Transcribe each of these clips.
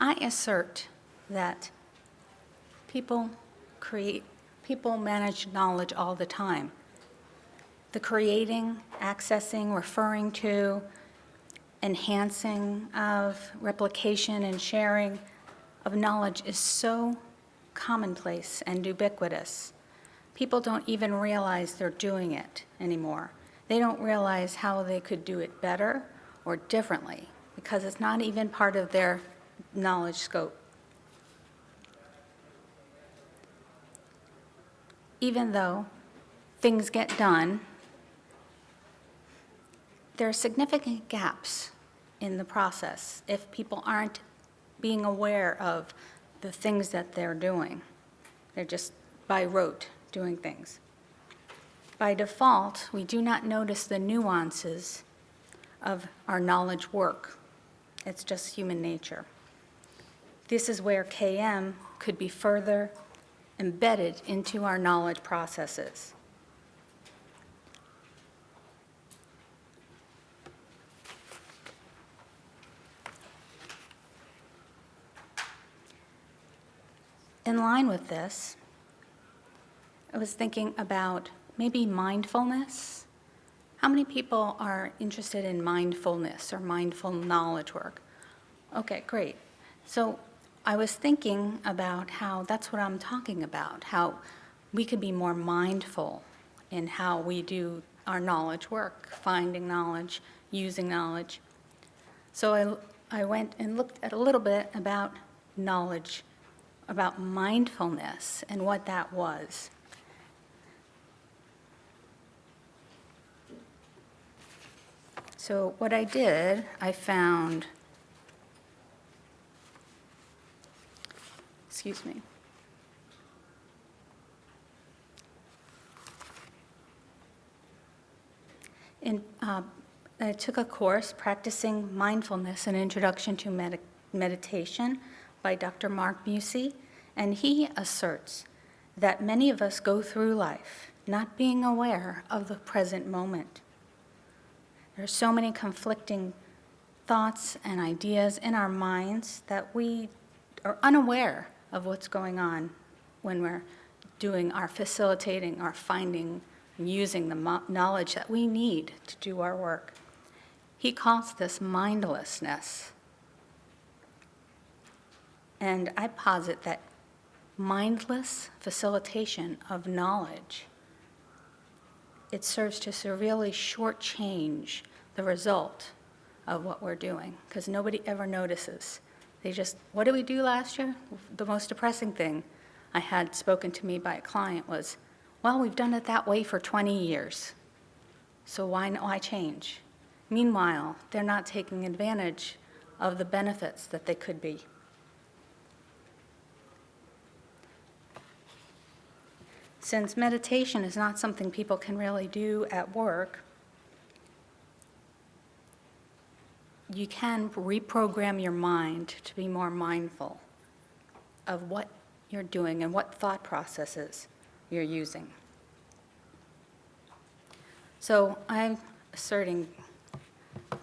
I assert that people manage knowledge all the time. The creating, accessing, referring to, enhancing of replication and sharing of knowledge is so commonplace and ubiquitous. People don't even realize they're doing it anymore. They don't realize how they could do it better or differently because it's not even part of their knowledge scope. Even though things get done, there are significant gaps in the process if people aren't being aware of the things that they're doing. They're just by rote doing things. By default, we do not notice the nuances of our knowledge work. It's just human nature. This is where KM could be further embedded into our knowledge processes. In line with this, I was thinking about maybe mindfulness. How many people are interested in mindfulness or mindful knowledge work? Okay, great. So I was thinking about how that's what I'm talking about, how we could be more mindful in how we do our knowledge work, finding knowledge, using knowledge. So I went and looked at a little bit about knowledge, about mindfulness and what that was. So what I did, I found, excuse me. I took a course, Practicing Mindfulness, an Introduction to Meditation by Dr. Mark Busey, and he asserts that many of us go through life not being aware of the present moment. There are so many conflicting thoughts and ideas in our minds that we are unaware of what's going on when we're doing our facilitating, our finding, and using the knowledge that we need to do our work. He calls this mindlessness. And I posit that mindless facilitation of knowledge, it serves to severely shortchange the result of what we're doing, because nobody ever notices. They just, what did we do last year? The most depressing thing I had spoken to me by a client was, well, we've done it that way for 20 years, so why change? Meanwhile, they're not taking advantage of the benefits that they could be. Since meditation is not something people can really do at work, you can reprogram your mind to be more mindful of what you're doing and what thought processes you're using. So I'm asserting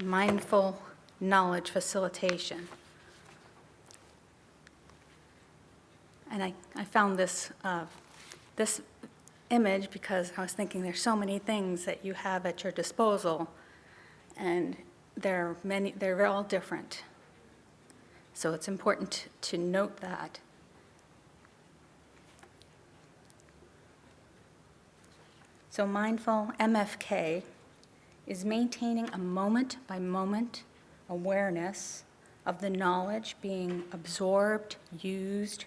mindful knowledge facilitation. And I found this image because I was thinking there's so many things that you have at your disposal, and they're all different. So it's important to note that. So mindful MFK is maintaining a moment-by-moment awareness of the knowledge being absorbed, used,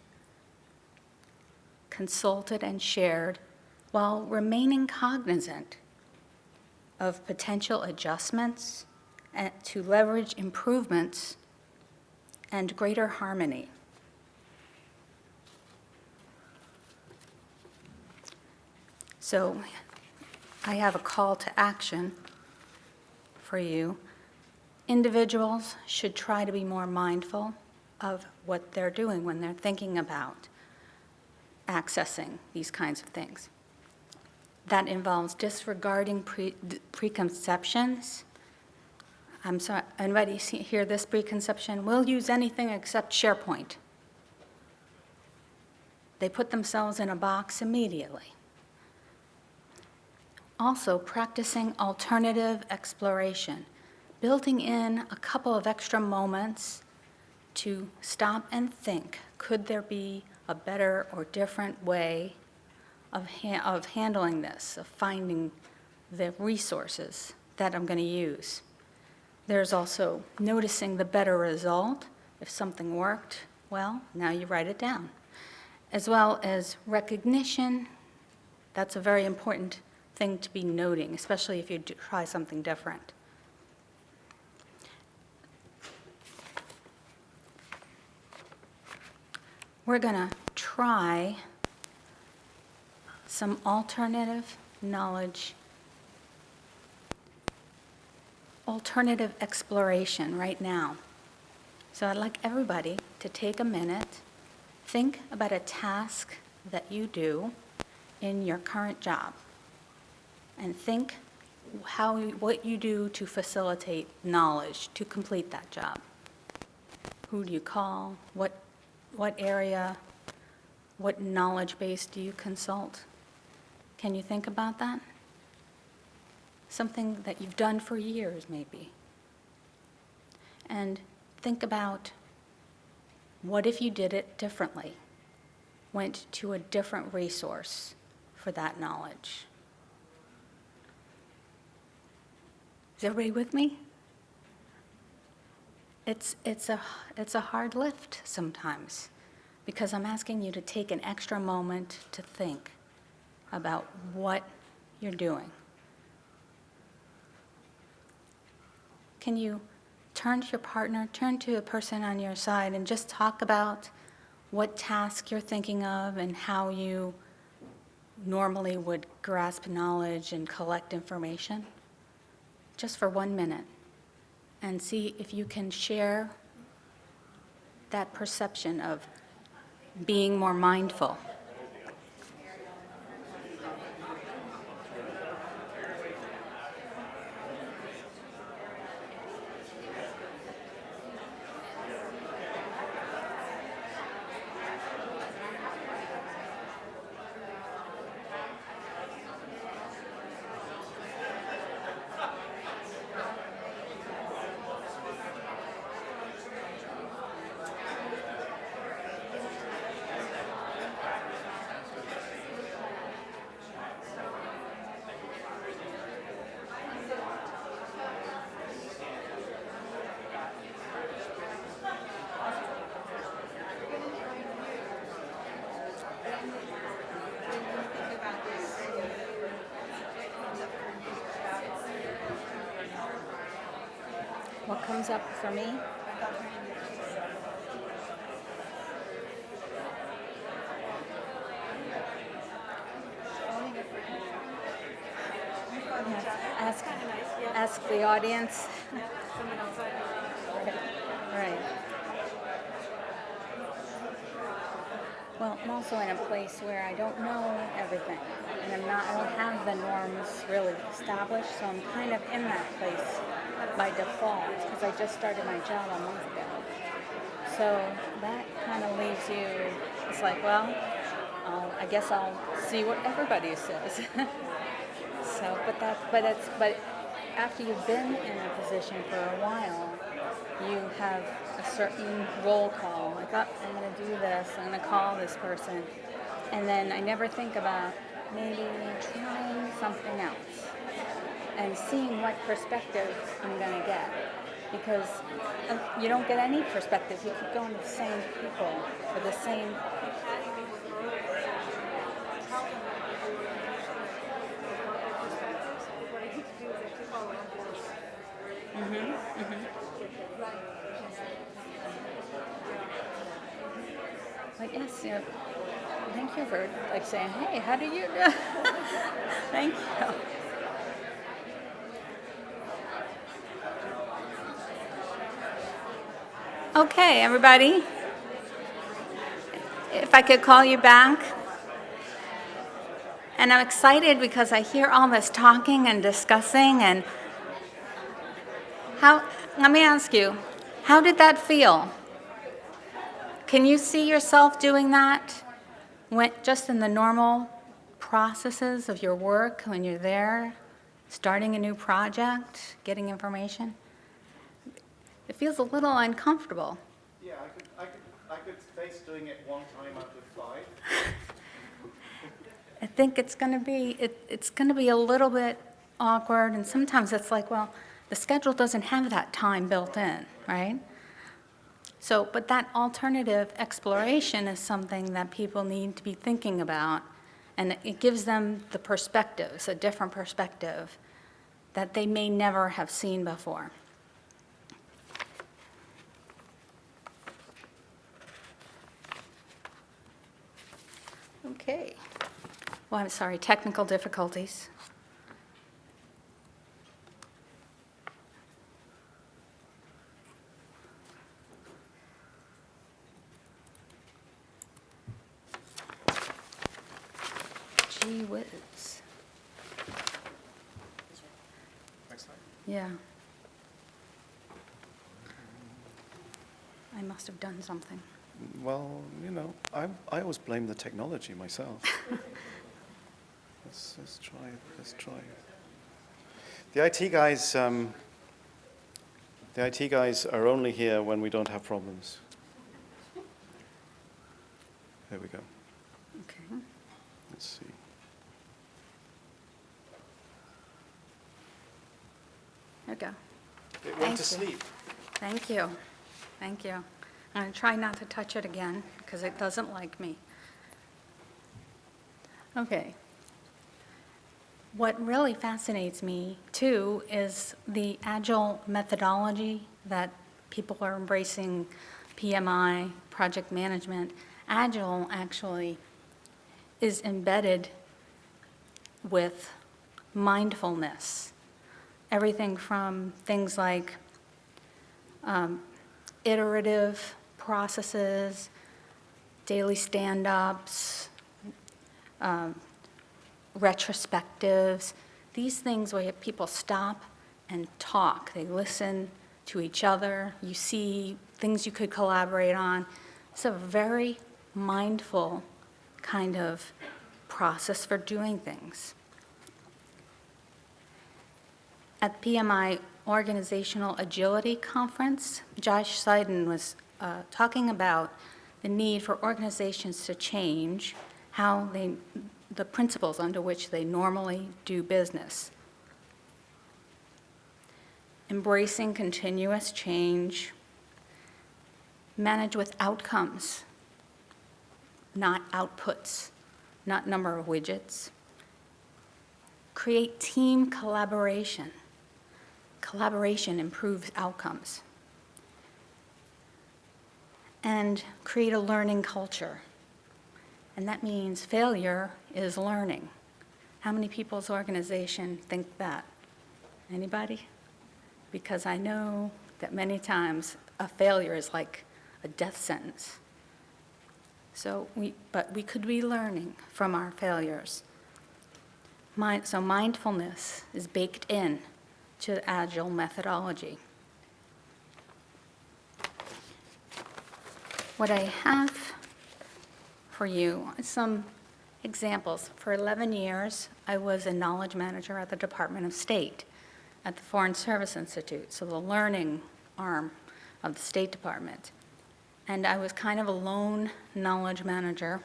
consulted, and shared while remaining cognizant of potential adjustments and to leverage improvements and greater harmony. So I have a call to action for you. Individuals should try to be more mindful of what they're doing when they're thinking about accessing these kinds of things. That involves disregarding preconceptions, I'm sorry, anybody hear this preconception? We'll use anything except SharePoint. They put themselves in a box immediately. Also, practicing alternative exploration, building in a couple of extra moments to stop and think, could there be a better or different way of handling this, of finding the resources that I'm going to use? There's also noticing the better result. If something worked, well, now you write it down. As well as recognition. That's a very important thing to be noting, especially if you try something different. We're going to try some alternative knowledge, alternative exploration right now. So I'd like everybody to take a minute, think about a task that you do in your current job, and think what you do to facilitate knowledge to complete that job. Who do you call? What area? What knowledge base do you consult? Can you think about that? Something that you've done for years, maybe. And think about, what if you did it differently? Went to a different resource for that knowledge. Is everybody with me? It's a hard lift sometimes, because I'm asking you to take an extra moment to think about what you're doing. Can you turn to your partner, turn to a person on your side, and just talk about what task you're thinking of and how you normally would grasp knowledge and collect information? Just for 1 minute, and see if you can share that perception of being more mindful. What comes up for me? Ask the audience. Right. Well, I'm also in a place where I don't know everything, and I don't have the norms really established, so I'm kind of in that place by default, because I just started my job a month ago. So that kind of leaves you, it's like, well, I guess I'll see what everybody says. But after you've been in a position for a while, you have a certain roll call, like, oh, I'm going to do this, I'm going to call this person, and then I never think about maybe trying something else and seeing what perspective I'm going to get, because you don't get any perspective. You keep going to the same people for the same. Like, yes, thank you for saying, hey, how do you do? Thank you. Okay, everybody. If I could call you back. And I'm excited because I hear all this talking and discussing, and Let me ask you, how did that feel? Can you see yourself doing that just in the normal processes of your work when you're there, starting a new project, getting information? It feels a little uncomfortable. Yeah, I could face doing it one time out of 5. I think it's going to be a little bit awkward, and sometimes it's like, well, the schedule doesn't have that time built in, right? So, but that alternative exploration is something that people need to be thinking about, and it gives them the perspectives, a different perspective that they may never have seen before. Okay. Well, I'm sorry, technical difficulties. Gee whiz. Next slide. Yeah. I must have done something. Well, I always blame the technology myself. Let's try it. The IT guys are only here when we don't have problems. There we go. Okay. Let's see. There we go. It went Thank to you. sleep. Thank you. Thank you. I'm going to try not to touch it again because it doesn't like me. Okay. What really fascinates me, too, is the Agile methodology that people are embracing, PMI, project management. Agile actually is embedded with mindfulness. Everything from things like iterative processes, daily stand-ups, retrospectives, these things where people stop and talk. They listen to each other. You see things you could collaborate on. It's a very mindful kind of process for doing things. At the PMI Organizational Agility Conference, Josh Seiden was talking about the need for organizations to change the principles under which they normally do business. Embracing continuous change, manage with outcomes, not outputs, not number of widgets. Create team collaboration. Collaboration improves outcomes. And create a learning culture. And that means failure is learning. How many people's organization think that? Anybody? Because I know that many times a failure is like a death sentence. But we could be learning from our failures. So mindfulness is baked in to the Agile methodology. What I have for you is some examples. For 11 years, I was a knowledge manager at the Department of State at the Foreign Service Institute, so the learning arm of the State Department. And I was kind of a lone knowledge manager,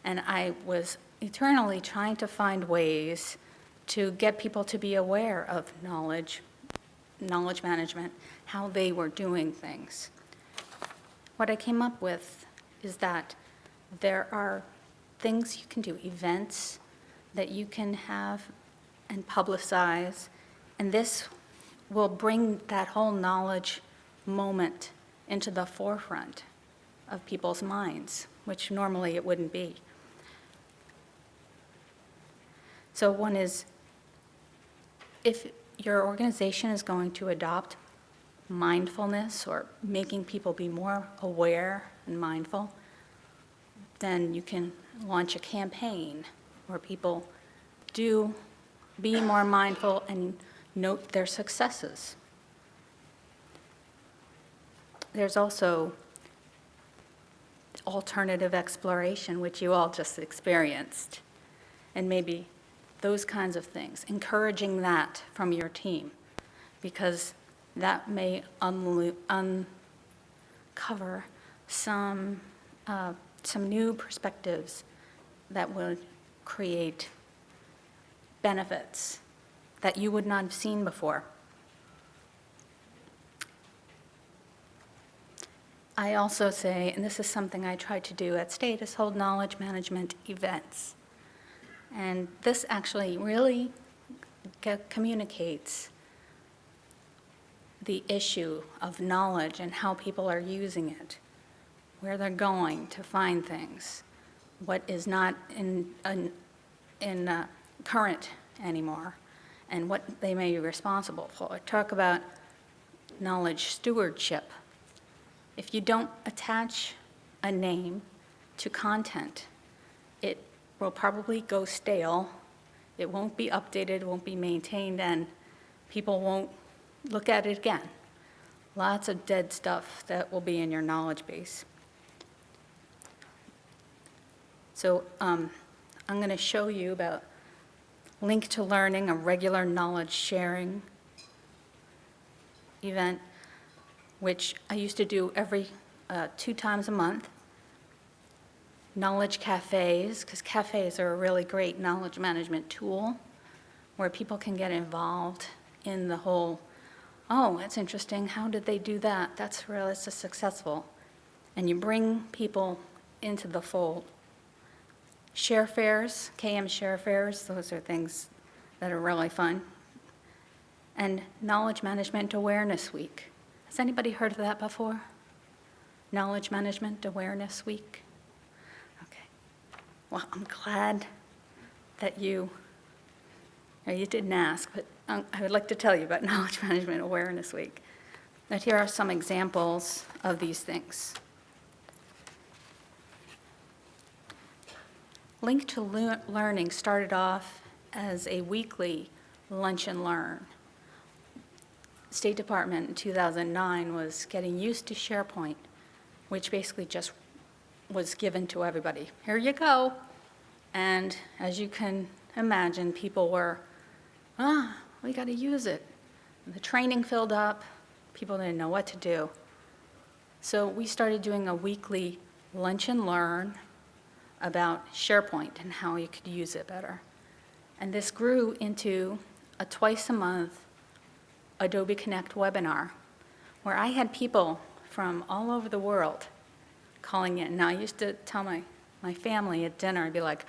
and I was eternally trying to find ways to get people to be aware of knowledge management, how they were doing things. What I came up with is that there are things you can do, events that you can have and publicize, and this will bring that whole knowledge moment into the forefront of people's minds, which normally it wouldn't be. So one is, if your organization is going to adopt mindfulness or making people be more aware and mindful, then you can launch a campaign where people do be more mindful and note their successes. there's also alternative exploration, which you all just experienced, and maybe those kinds of things, encouraging that from your team, because that may uncover some new perspectives that would create benefits that you would not have seen before. I also say, and this is something I try to do at State, is hold knowledge management events. And this actually really communicates the issue of knowledge and how people are using it, where they're going to find things, what is not in current anymore, and what they may be responsible for. Talk about knowledge stewardship. If you don't attach a name to content, it will probably go stale, it won't be updated, it won't be maintained, and people won't look at it again. Lots of dead stuff that will be in your knowledge base. So I'm going to show you about Link to Learning, a regular knowledge sharing event, which I used to do every 2 times a month. Knowledge cafes, because cafes are a really great knowledge management tool where people can get involved in the whole, oh, that's interesting, how did they do that? That's really successful. And you bring people into the fold. Share fairs, KM share fairs, those are things that are really fun. And Knowledge Management Awareness Week. Has anybody heard of that before? Knowledge Management Awareness Week? Okay. Well, I'm glad that you didn't ask, but I would like to tell you about Knowledge Management Awareness Week. But here are some examples of these things. Link to Learning started off as a weekly lunch and learn. State Department in 2009 was getting used to SharePoint, which basically just was given to everybody. Here you go. And as you can imagine, people were, we got to use it. The training filled up. People didn't know what to do. So we started doing a weekly lunch and learn about SharePoint and how you could use it better. And this grew into a twice-a-month Adobe Connect webinar, where I had people from all over the world calling in. Now, I used to tell my family at dinner, I'd be like,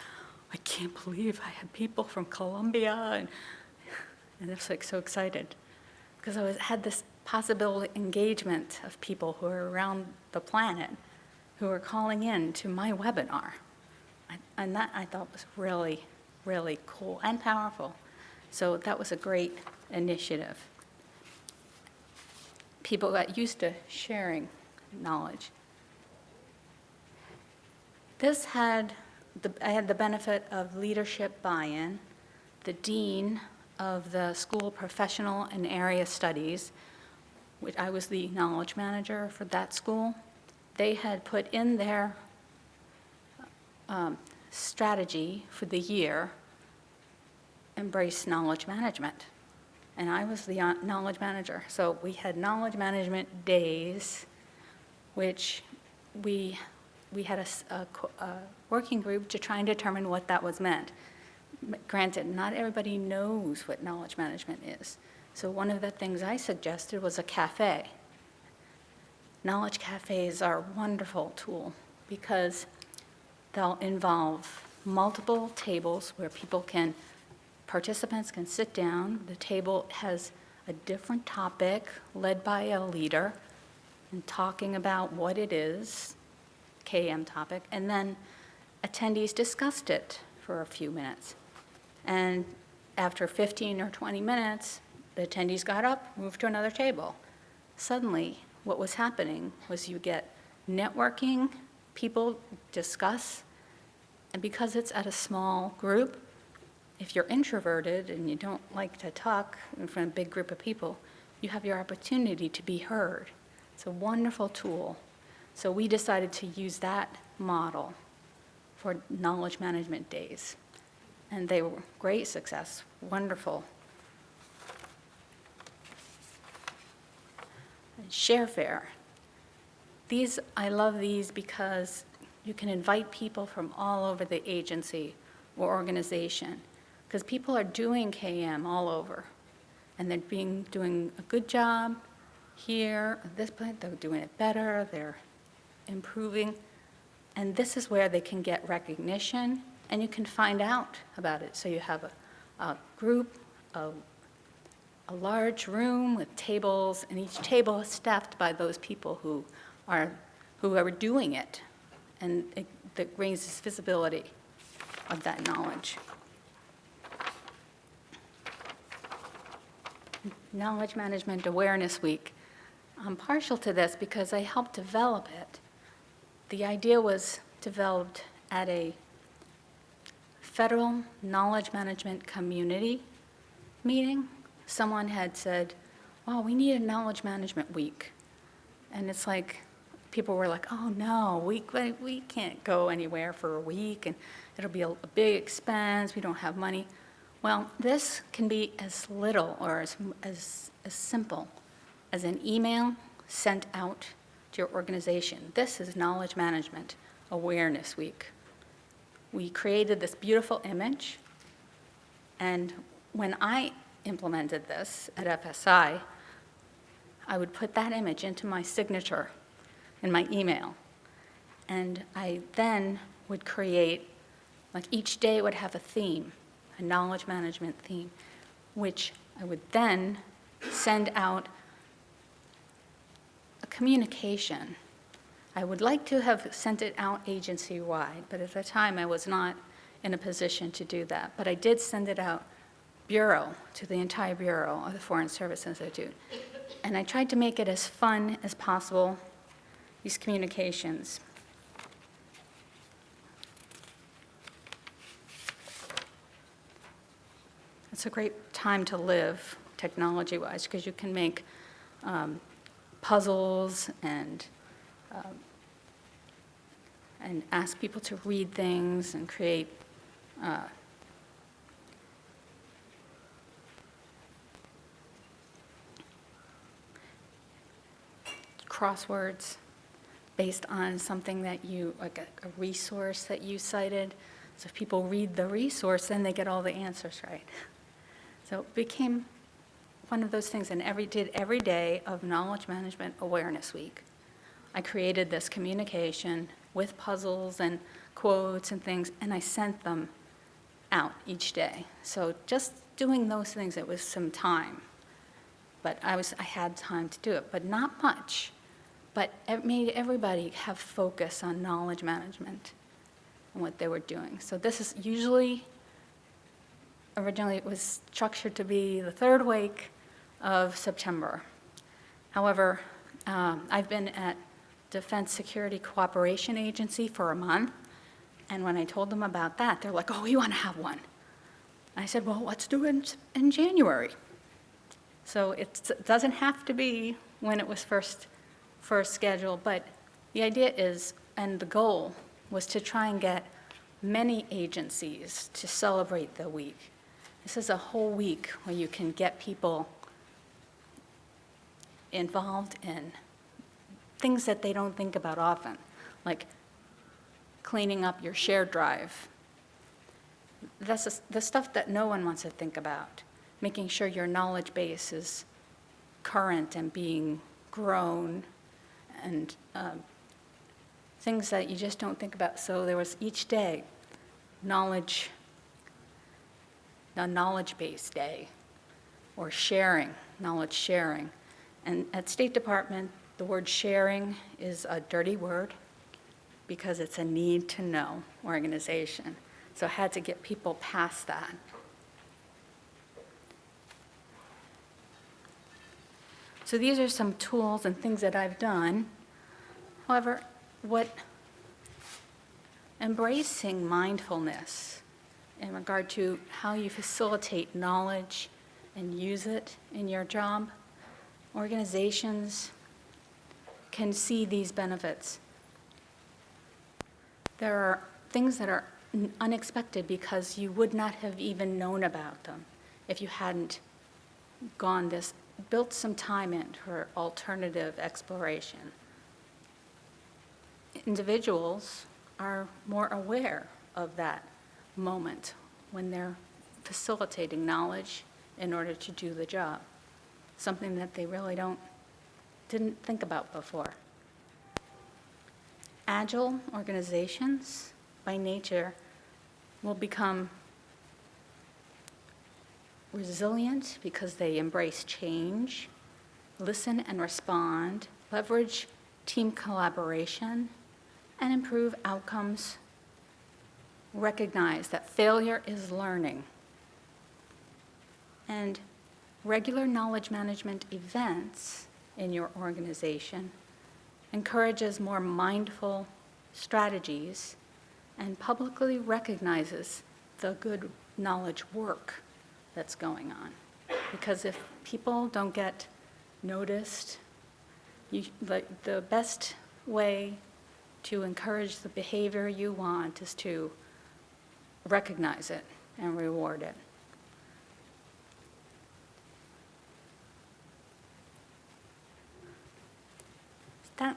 I can't believe I had people from Colombia, and they're like so excited, because I had this possible engagement of people who are around the planet who were calling in to my webinar. And that I thought was really, really cool and powerful. So that was a great initiative. People got used to sharing knowledge. This I had the benefit of leadership buy-in. The dean of the School of Professional and Area Studies, which I was the knowledge manager for that school, they had put in their strategy for the year, embrace knowledge management. And I was the knowledge manager. So we had knowledge management days, which we had a working group to try and determine what that was meant. Granted, not everybody knows what knowledge management is. So one of the things I suggested was a cafe. Knowledge cafes are a wonderful tool because they'll involve multiple tables where participants can sit down. The table has a different topic led by a leader and talking about what it is, KM topic, and then attendees discussed it for a few minutes. And after 15 or 20 minutes, the attendees got up, moved to another table. Suddenly, what was happening was you get networking, people discuss, and because it's at a small group, if you're introverted and you don't like to talk in front of a big group of people, you have your opportunity to be heard. It's a wonderful tool. So we decided to use that model for knowledge management days. And they were great success, wonderful. ShareFair. I love these because you can invite people from all over the agency or organization, because people are doing KM all over, and they're doing a good job here, at this point, they're doing it better, they're improving, and this is where they can get recognition, and you can find out about it. So you have a group, a large room with tables, and each table is staffed by those people who are doing it, and that raises visibility of that knowledge. Knowledge Management Awareness Week. I'm partial to this because I helped develop it. The idea was developed at a federal knowledge management community meeting. Someone had said, "Well, we need a knowledge management week." And it's like, people were like, "Oh no, we can't go anywhere for a week, and it'll be a big expense, we don't have money." Well, this can be as little or as simple as an email sent out to your organization. This is Knowledge Management Awareness Week. We created this beautiful image, and when I implemented this at FSI, I would put that image into my signature in my email. And I then would create, like each day would have a theme, a knowledge management theme, which I would then send out a communication. I would like to have sent it out agency-wide, but at the time I was not in a position to do that. But I did send it out bureau, to the entire bureau of the Foreign Service Institute. And I tried to make it as fun as possible, these communications. It's a great time to live, technology-wise, because you can make puzzles and ask people to read things and create crosswords based on something that you, like a resource that you cited. So if people read the resource, then they get all the answers right. So it became one of those things, and every day of Knowledge Management Awareness Week, I created this communication with puzzles and quotes and things, and I sent them out each day. So just doing those things, it was some time. But I had time to do it, but not much. But it made everybody have focus on knowledge management and what they were doing. So this is originally it was structured to be the third week of September. However, I've been at Defense Security Cooperation Agency for a month, and when I told them about that, they're like, "Oh, we want to have one." I said, "Well, let's do it in January." So it doesn't have to be when it was first scheduled, but the idea is, and the goal was to try and get many agencies to celebrate the week. This is a whole week where you can get people involved in things that they don't think about often, like cleaning up your shared drive. That's the stuff that no one wants to think about. Making sure your knowledge base is current and being grown, and things that you just don't think about. So there was each day a knowledge base day, or sharing, knowledge sharing. And at State Department, the word sharing is a dirty word because it's a need-to-know organization. So I had to get people past that. So these are some tools and things that I've done. However, embracing mindfulness in regard to how you facilitate knowledge and use it in your job, organizations can see these benefits. There are things that are unexpected because you would not have even known about them if you hadn't built some time in for alternative exploration. Individuals are more aware of that moment when they're facilitating knowledge in order to do the job, something that they really didn't think about before. Agile organizations, by nature, will become resilient because they embrace change, listen and respond, leverage team collaboration, and improve outcomes. Recognize that failure is learning. And regular knowledge management events in your organization encourages more mindful strategies and publicly recognizes the good knowledge work that's going on. Because if people don't get noticed, the best way to encourage the behavior you want is to recognize it and reward it.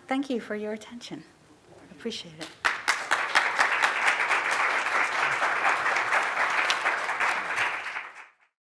Thank you for your attention. I appreciate it.